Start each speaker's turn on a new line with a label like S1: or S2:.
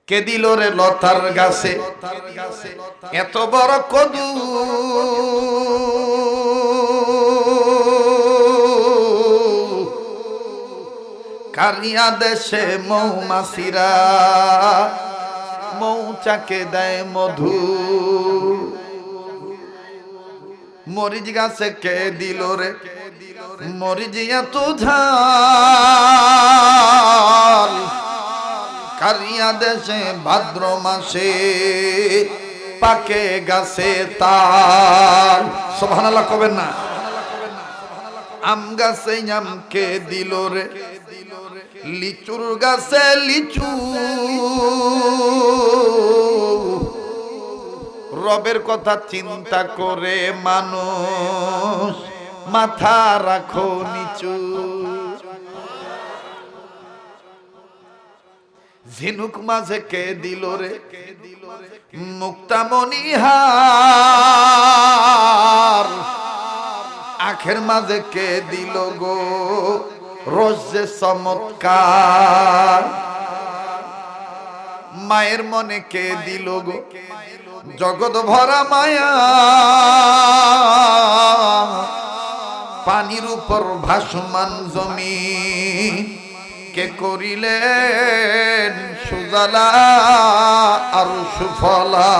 S1: কে দিল রে লতার গাছে এত বড় কদু, কারিয়া দেশে মৌমাছিরা মৌচাকে দেয় মধু। মরিচ গাছে কে দিল রে মরিচ এত ঝাল, কারিয়া দেশে ভাদ্র মাসে পাকে গাছে তাল। সুবহানাল্লাহ কবেন না। আম গাছে আম কে দিল রে লিচুর গাছে লিচু, রবের কথা চিন্তা করে মানুষ মাথা রাখো নিচু। ঝিনুক মাঝে কে দিল রে মুক্তামণিহার, আখের মাঝে কে দিল গো রোজ যে চমৎকার। মায়ের মনে কে দিল গো জগৎ ভরা মায়া, পানির উপর ভাসমান জমিন কে করিলেন সুজলা আর সুফলা।